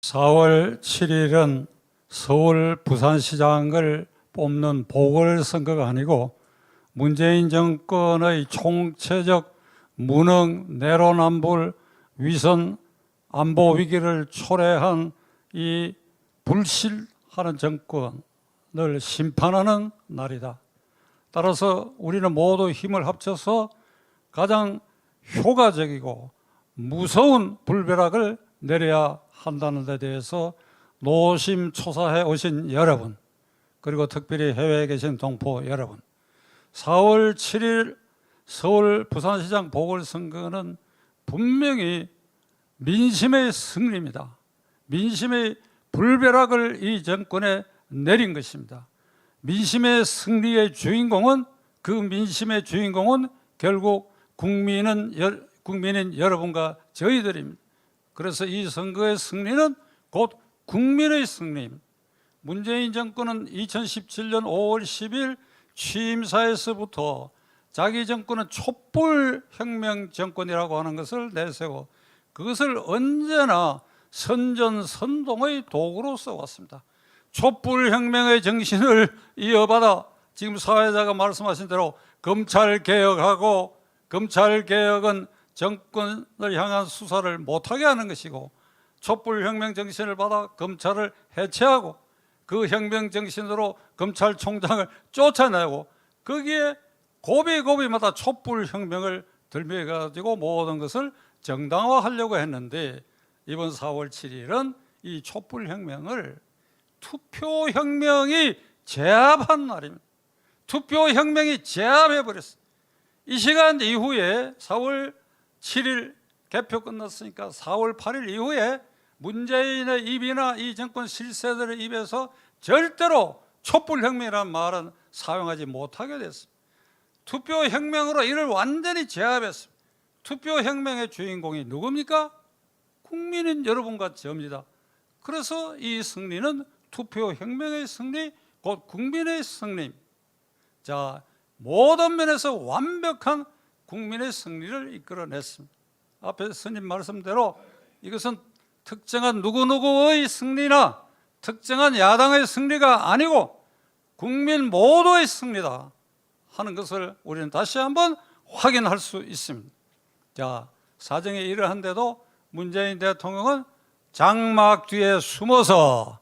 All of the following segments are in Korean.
4월 7일은 서울 부산시장을 뽑는 보궐선거가 아니고 문재인 정권의 총체적 무능, 내로남불, 위선, 안보 위기를 초래한 이 불실하는 정권을 심판하는 날이다. 따라서 우리는 모두 힘을 합쳐서 가장 효과적이고 무서운 불벼락을 내려야 한다는 데 대해서 노심초사해 오신 여러분, 그리고 특별히 해외에 계신 동포 여러분, 4월 7일 서울 부산시장 보궐선거는 분명히 민심의 승리입니다. 민심의 불벼락을 이 정권에 내린 것입니다. 민심의 승리의 주인공은, 그 민심의 주인공은 결국 국민인 여러분과 저희들입니다. 그래서 이 선거의 승리는 곧 국민의 승리입니다. 문재인 정권은 2017년 5월 10일 취임사에서부터 자기 정권은 촛불혁명 정권이라고 하는 것을 내세우고 그것을 언제나 선전선동의 도구로 써왔습니다. 촛불혁명의 정신을 이어받아 지금 사회자가 말씀하신 대로 검찰개혁하고, 검찰개혁은 정권을 향한 수사를 못하게 하는 것이고, 촛불혁명 정신을 받아 검찰을 해체하고 그 혁명 정신으로 검찰총장을 쫓아내고, 거기에 고비고비마다 촛불혁명을 들매가지고 모든 것을 정당화하려고 했는데, 이번 4월 7일은 이 촛불혁명을 투표혁명이 제압한 날입니다. 투표혁명이 제압해버렸어요. 이 시간 이후에 4월 7일 개표 끝났으니까 4월 8일 이후에 문재인의 입이나 이 정권 실세들의 입에서 절대로 촛불혁명이라는 말은 사용하지 못하게 됐습니다. 투표혁명으로 이를 완전히 제압했습니다. 투표혁명의 주인공이 누굽니까? 국민인 여러분과 저입니다. 그래서 이 승리는 투표혁명의 승리, 곧 국민의 승리입니다. 자, 모든 면에서 완벽한 국민의 승리를 이끌어냈습니다. 앞에 스님 말씀대로 이것은 특정한 누구누구의 승리나 특정한 야당의 승리가 아니고 국민 모두의 승리다 하는 것을 우리는 다시 한번 확인할 수 있습니다. 자, 사정이 이러한데도 문재인 대통령은 장막 뒤에 숨어서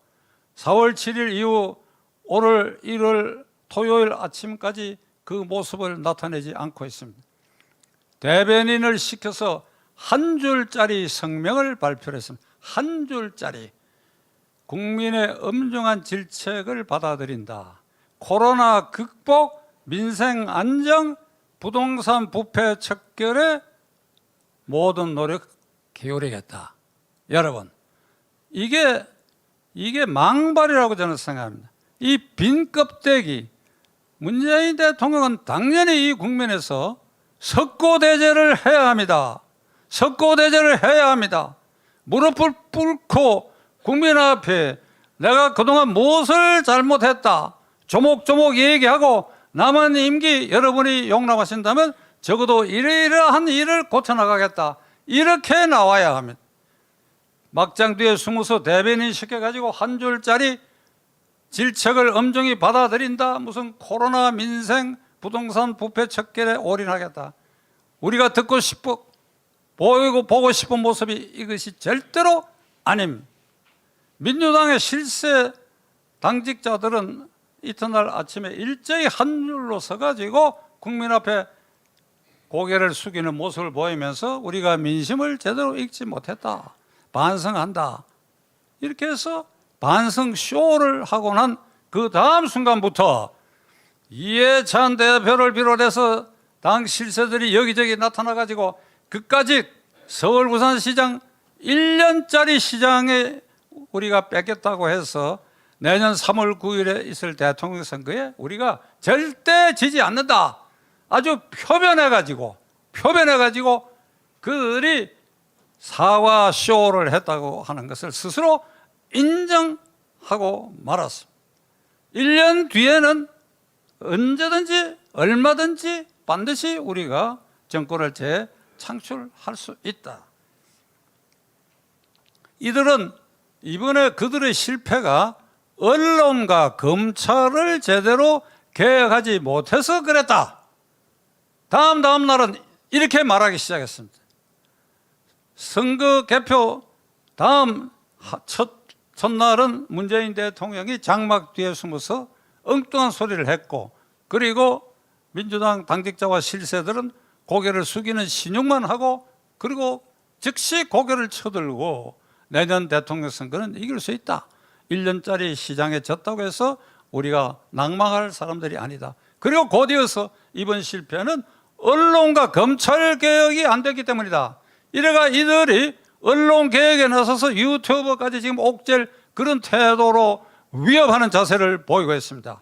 4월 7일 이후 오늘 1월 토요일 아침까지 그 모습을 나타내지 않고 있습니다. 대변인을 시켜서 한 줄짜리 성명을 발표했습니다. 한 줄짜리. 국민의 엄중한 질책을 받아들인다. 코로나 극복, 민생 안정, 부동산 부패 척결에 모든 노력 기울이겠다. 여러분, 이게 망발이라고 저는 생각합니다. 이 빈 껍데기, 문재인 대통령은 당연히 이 국면에서 석고대죄를 해야 합니다. 석고대죄를 해야 합니다. 무릎을 꿇고 국민 앞에 내가 그동안 무엇을 잘못했다 조목조목 얘기하고, 남은 임기 여러분이 용납하신다면 적어도 이러이러한 일을 고쳐나가겠다, 이렇게 나와야 합니다. 막장 뒤에 숨어서 대변인 시켜가지고 한 줄짜리 질책을 엄중히 받아들인다, 무슨 코로나, 민생, 부동산 부패 척결에 올인하겠다, 우리가 듣고 싶고 보고 싶은 모습이 이것이 절대로 아닙니다. 민주당의 실세 당직자들은 이튿날 아침에 일제히 한 줄로 서가지고 국민 앞에 고개를 숙이는 모습을 보이면서 우리가 민심을 제대로 읽지 못했다, 반성한다, 이렇게 해서 반성 쇼를 하고 난 그 다음 순간부터 이해찬 대표를 비롯해서 당 실세들이 여기저기 나타나가지고 그까지 서울 부산시장 1년짜리 시장에 우리가 뺏겼다고 해서 내년 3월 9일에 있을 대통령 선거에 우리가 절대 지지 않는다, 아주 표변해가지고 그들이 사과 쇼를 했다고 하는 것을 스스로 인정하고 말았습니다. 1년 뒤에는 언제든지 얼마든지 반드시 우리가 정권을 재창출할 수 있다. 이들은 이번에 그들의 실패가 언론과 검찰을 제대로 개혁하지 못해서 그랬다. 다음 날은 이렇게 말하기 시작했습니다. 선거 개표 다음 첫날은 문재인 대통령이 장막 뒤에 숨어서 엉뚱한 소리를 했고, 그리고 민주당 당직자와 실세들은 고개를 숙이는 신용만 하고, 그리고 즉시 고개를 쳐들고 내년 대통령 선거는 이길 수 있다. 1년짜리 시장에 졌다고 해서 우리가 낭망할 사람들이 아니다. 그리고 곧이어서 이번 실패는 언론과 검찰 개혁이 안 됐기 때문이다. 이래가 이들이 언론 개혁에 나서서 유튜버까지 지금 옥죄일 그런 태도로 위협하는 자세를 보이고 있습니다.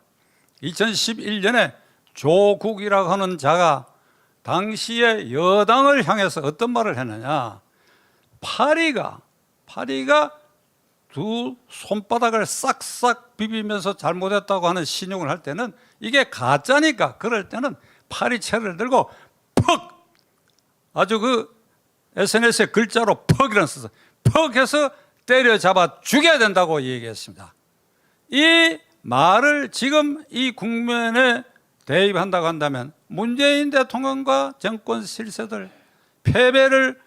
2011년에 조국이라고 하는 자가 당시에 여당을 향해서 어떤 말을 했느냐. 파리가 두 손바닥을 싹싹 비비면서 잘못했다고 하는 신용을 할 때는 이게 가짜니까, 그럴 때는 파리채를 들고 퍽, 아주 그 SNS에 글자로 퍽이라는 써서 퍽 해서 때려잡아 죽여야 된다고 얘기했습니다. 이 말을 지금 이 국면에 대입한다고 한다면 문재인 대통령과 정권 실세들 패배를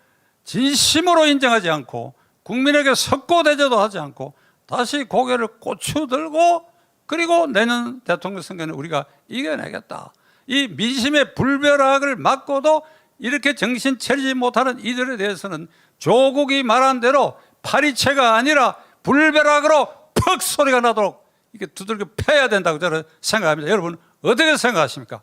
진심으로 인정하지 않고 국민에게 석고대죄도 하지 않고 다시 고개를 고추들고, 그리고 내년 대통령 선거는 우리가 이겨내겠다. 이 민심의 불벼락을 맞고도 이렇게 정신 차리지 못하는 이들에 대해서는 조국이 말한 대로 파리채가 아니라 불벼락으로 퍽 소리가 나도록 이게 두들겨 패야 된다고 저는 생각합니다. 여러분 어떻게 생각하십니까?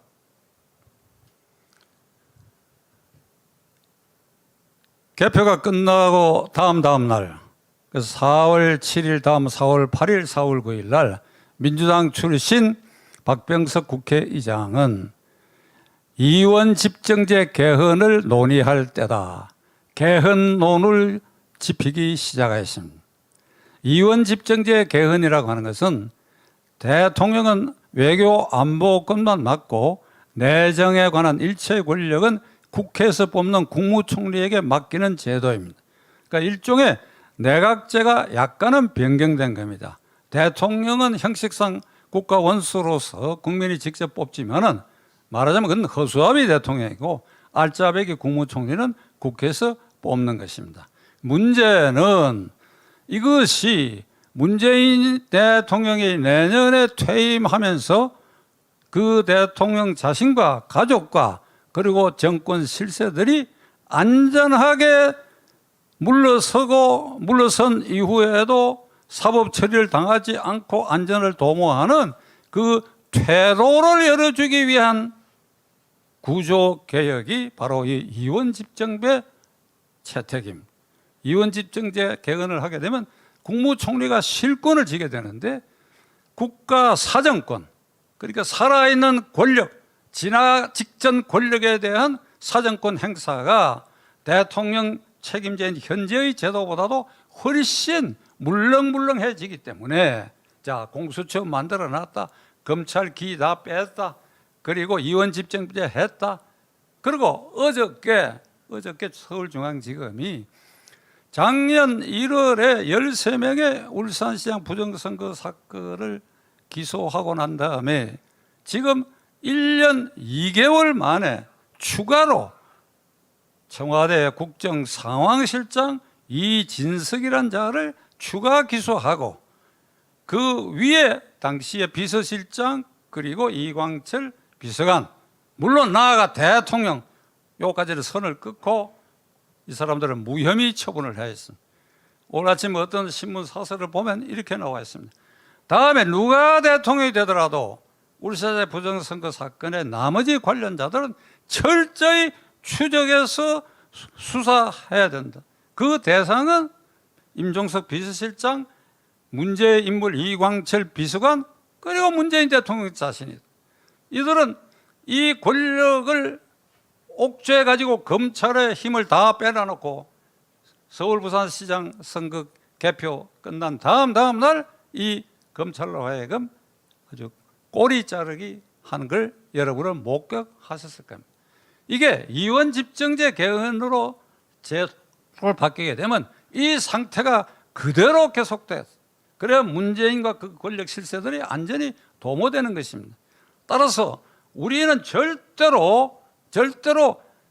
개표가 끝나고 다음 날, 그래서 4월 7일 다음 4월 8일, 4월 9일 날 민주당 출신 박병석 국회의장은 이원 집정제 개헌을 논의할 때다. 개헌론을 짚기 시작했습니다. 이원 집정제 개헌이라고 하는 것은 대통령은 외교 안보권만 맡고 내정에 관한 일체 권력은 국회에서 뽑는 국무총리에게 맡기는 제도입니다. 그러니까 일종의 내각제가 약간은 변경된 겁니다. 대통령은 형식상 국가 원수로서 국민이 직접 뽑지만은 말하자면 그건 허수아비 대통령이고 알짜배기 국무총리는 국회에서 뽑는 것입니다. 문제는 이것이 문재인 대통령이 내년에 퇴임하면서 그 대통령 자신과 가족과 그리고 정권 실세들이 안전하게 물러선 이후에도 사법 처리를 당하지 않고 안전을 도모하는 그 퇴로를 열어주기 위한 구조 개혁이 바로 이 이원 집정제 채택입니다. 이원 집정제 개헌을 하게 되면 국무총리가 실권을 지게 되는데 국가 사정권, 그러니까 살아있는 권력, 진화 직전 권력에 대한 사정권 행사가 대통령 책임제인 현재의 제도보다도 훨씬 물렁물렁해지기 때문에, 자, 공수처 만들어놨다, 검찰 기 다 뺐다, 그리고 이원 집정제 했다. 그리고 어저께 서울중앙지검이 작년 1월에 13명의 울산시장 부정선거 사건을 기소하고 난 다음에 지금 1년 2개월 만에 추가로 청와대 국정상황실장 이진석이라는 자를 추가 기소하고 그 위에 당시의 비서실장 그리고 이광철 비서관, 물론 나아가 대통령 요까지는 선을 끊고 이 사람들은 무혐의 처분을 했습니다. 오늘 아침 어떤 신문 사설을 보면 이렇게 나와 있습니다. 다음에 누가 대통령이 되더라도 울산의 부정선거 사건의 나머지 관련자들은 철저히 추적해서 수사해야 된다. 그 대상은 임종석 비서실장, 문제의 인물 이광철 비서관, 그리고 문재인 대통령 자신이다. 이들은 이 권력을 옥죄해가지고 검찰의 힘을 다 빼놔놓고 서울 부산시장 선거 개표 끝난 다음 날 이 검찰로 하여금 아주 꼬리 자르기 하는 걸 여러분은 목격하셨을 겁니다. 이게 이원 집정제 개헌으로 제도를 바뀌게 되면 이 상태가 그대로 계속돼서 그래야 문재인과 그 권력 실세들이 안전히 도모되는 것입니다. 따라서 우리는 절대로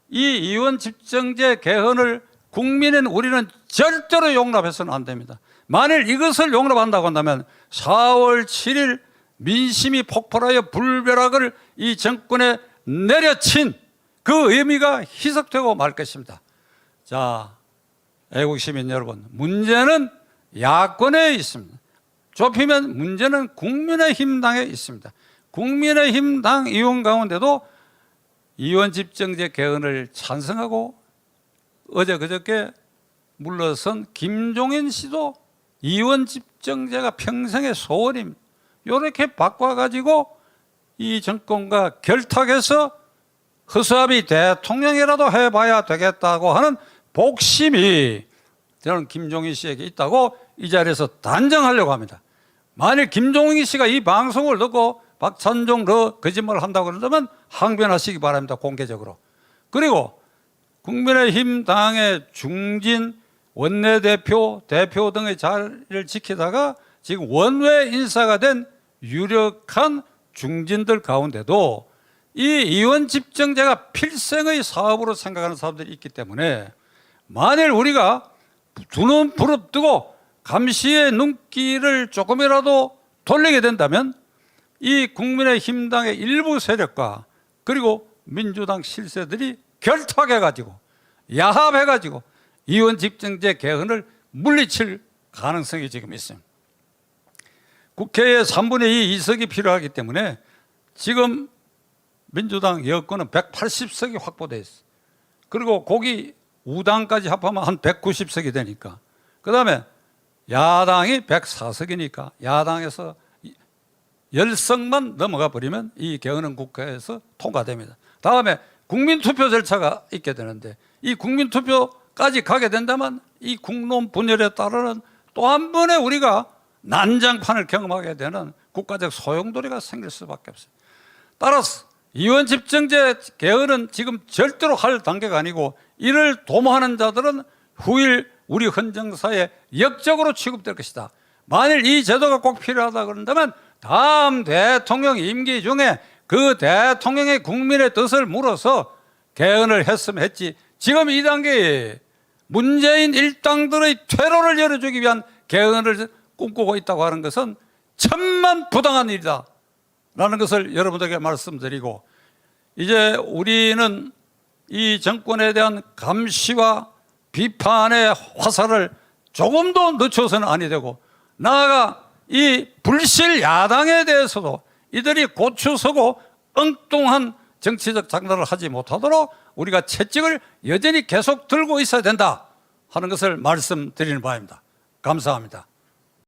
이 의원 집정제 개헌을 국민인 우리는 절대로 용납해서는 안 됩니다. 만일 이것을 용납한다고 한다면 4월 7일 민심이 폭발하여 불벼락을 이 정권에 내려친 그 의미가 희석되고 말 것입니다. 자, 애국시민 여러분, 문제는 야권에 있습니다. 좁히면 문제는 국민의힘 당에 있습니다. 국민의힘 당 의원 가운데도 의원 집정제 개헌을 찬성하고 어제 그저께 물러선 김종인 씨도 의원 집정제가 평생의 소원입니다. 이렇게 바꿔가지고 이 정권과 결탁해서 허수아비 대통령이라도 해봐야 되겠다고 하는 복심이 저는 김종인 씨에게 있다고 이 자리에서 단정하려고 합니다. 만일 김종인 씨가 이 방송을 듣고 박찬종 거짓말을 한다고 그러면 항변하시기 바랍니다. 공개적으로. 그리고 국민의힘 당의 중진 원내대표, 대표 등의 자리를 지키다가 지금 원외 인사가 된 유력한 중진들 가운데도 이 의원 집정제가 필생의 사업으로 생각하는 사람들이 있기 때문에 만일 우리가 두 눈 부릅뜨고 감시의 눈길을 조금이라도 돌리게 된다면 이 국민의힘 당의 일부 세력과 그리고 민주당 실세들이 결탁해가지고 야합해가지고 의원 집정제 개헌을 물리칠 가능성이 지금 있습니다. 국회에 3분의 2 의석이 필요하기 때문에 지금 민주당 여권은 180석이 확보되어 있어요. 그리고 거기 우당까지 합하면 한 190석이 되니까 그 다음에 야당이 104석이니까 야당에서 10석만 넘어가 버리면 이 개헌은 국회에서 통과됩니다. 다음에 국민투표 절차가 있게 되는데 이 국민투표까지 가게 된다면 이 국론 분열에 따르는 또 한 번의 우리가 난장판을 경험하게 되는 국가적 소용돌이가 생길 수밖에 없어요. 따라서 의원 집정제 개헌은 지금 절대로 할 단계가 아니고 이를 도모하는 자들은 후일 우리 헌정사에 역적으로 취급될 것이다. 만일 이 제도가 꼭 필요하다 그런다면 다음 대통령 임기 중에 그 대통령의 국민의 뜻을 물어서 개헌을 했으면 했지 지금 이 단계에 문재인 일당들의 퇴로를 열어주기 위한 개헌을 꿈꾸고 있다고 하는 것은 천만 부당한 일이다 라는 것을 여러분들에게 말씀드리고 이제 우리는 이 정권에 대한 감시와 비판의 화살을 조금도 늦춰서는 아니 되고 나아가 이 불실 야당에 대해서도 이들이 고추서고 엉뚱한 정치적 장난을 하지 못하도록 우리가 채찍을 여전히 계속 들고 있어야 된다 하는 것을 말씀드리는 바입니다. 감사합니다.